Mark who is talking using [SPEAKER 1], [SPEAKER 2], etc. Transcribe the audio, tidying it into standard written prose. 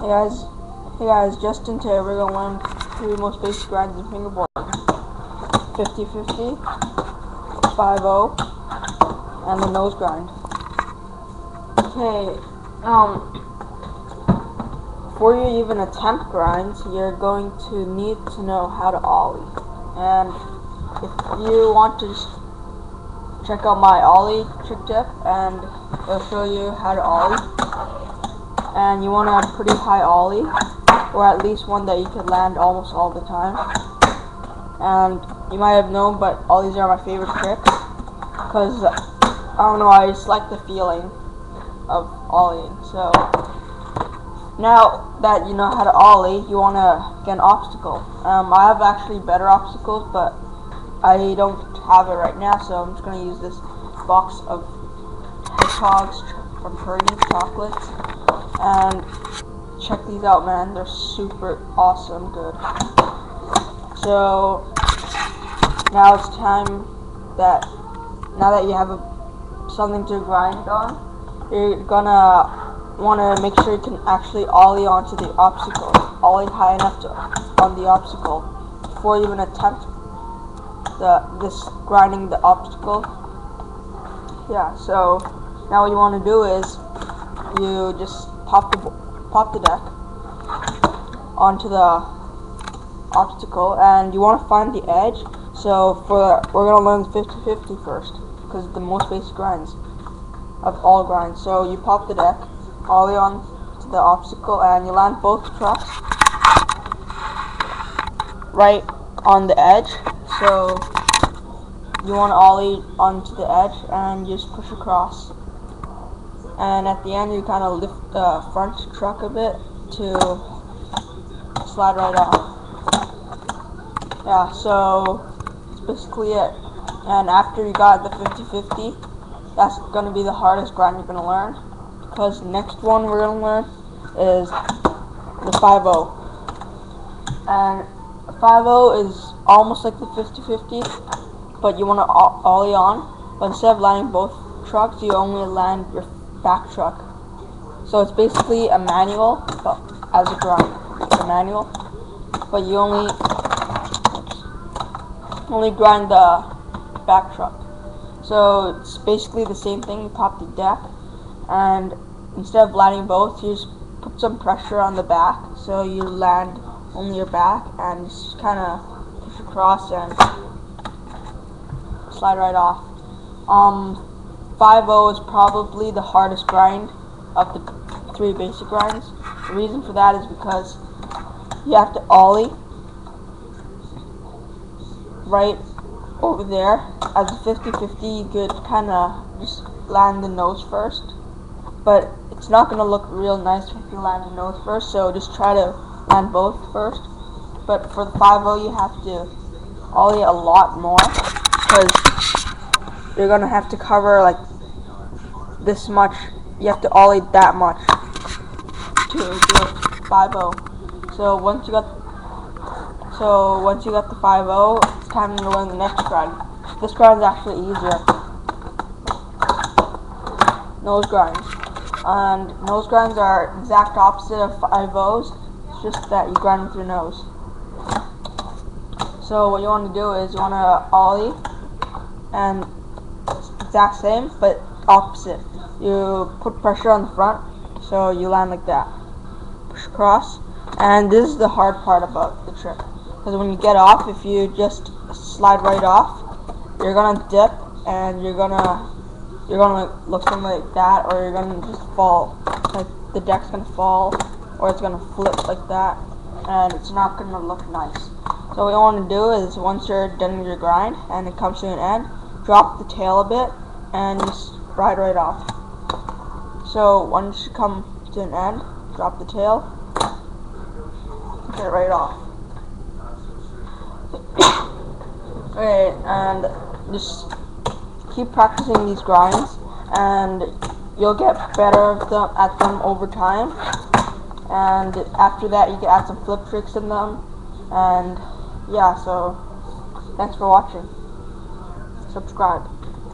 [SPEAKER 1] Hey guys, Justin today we're gonna learn 3 most basic grinds in fingerboarding: 50-50, 5-0, and the nose grind. Okay, before you even attempt grinds, you're going to need to know how to ollie. And if you want to just check out my ollie trick tip, and it'll show you how to ollie. And you want to have a pretty high ollie, or at least one that you can land almost all the time. And you might have known, but ollies are my favorite trick, because I don't know, I just like the feeling of ollieing. So now that you know how to ollie, you want to get an obstacle. I have actually better obstacles, but I don't have it right now, so I'm just going to use this box of hedgehogs from Purdy's chocolates. And check these out, man. They're super awesome good. So now it's time that you have something to grind on, you're gonna want to make sure you can actually ollie onto the obstacle, ollie high enough on the obstacle before you even attempt this grinding the obstacle. Yeah, so now what you want to do is you just pop the deck onto the obstacle, and you want to find the edge. So we're gonna learn 50-50 first, because it's the most basic grinds of all grinds. So you pop the deck, ollie on to the obstacle, and you land both trucks right on the edge. So you want to ollie onto the edge and just push across. And at the end, you kind of lift the front truck a bit to slide right off. Yeah, so that's basically it. And after you got the 50-50, that's going to be the hardest grind you're going to learn, because the next one we're going to learn is the 5-0. And 5-0 is almost like the 50-50, but you want to ollie on, but instead of landing both trucks, you only land your back truck. So it's basically a manual, but as a grind. It's a manual, but you only grind the back truck. So it's basically the same thing. You pop the deck, and instead of landing both, you just put some pressure on the back, so you land only your back, and just kind of push across and slide right off. 5-0 is probably the hardest grind of the 3 basic grinds. The reason for that is because you have to ollie right over there. As a 50-50, you could kind of just land the nose first, but it's not going to look real nice if you land the nose first, so just try to land both first. But for the 5-0, you have to ollie a lot more, because you're going to have to cover like this much. You have to ollie that much to do a 5-0. So once you got the 5-0, it's time to learn the next grind. This grind is actually easier. Nose grinds. And nose grinds are exact opposite of 5-0s. It's just that you grind with your nose. So what you want to do is you want to ollie, and it's the exact same but opposite. You put pressure on the front, so you land like that. Push across, and this is the hard part about the trick, because when you get off, if you just slide right off, you're gonna dip, and you're gonna look something like that, or you're gonna just fall. Like the deck's gonna fall, or it's gonna flip like that, and it's not gonna look nice. So what you want to do is, once you're done with your grind and it comes to an end, drop the tail a bit and just ride right off. So once you come to an end, drop the tail, get it right off. Okay, and just keep practicing these grinds, and you'll get better at them over time. And after that, you can add some flip tricks in them. And yeah, so thanks for watching. Subscribe.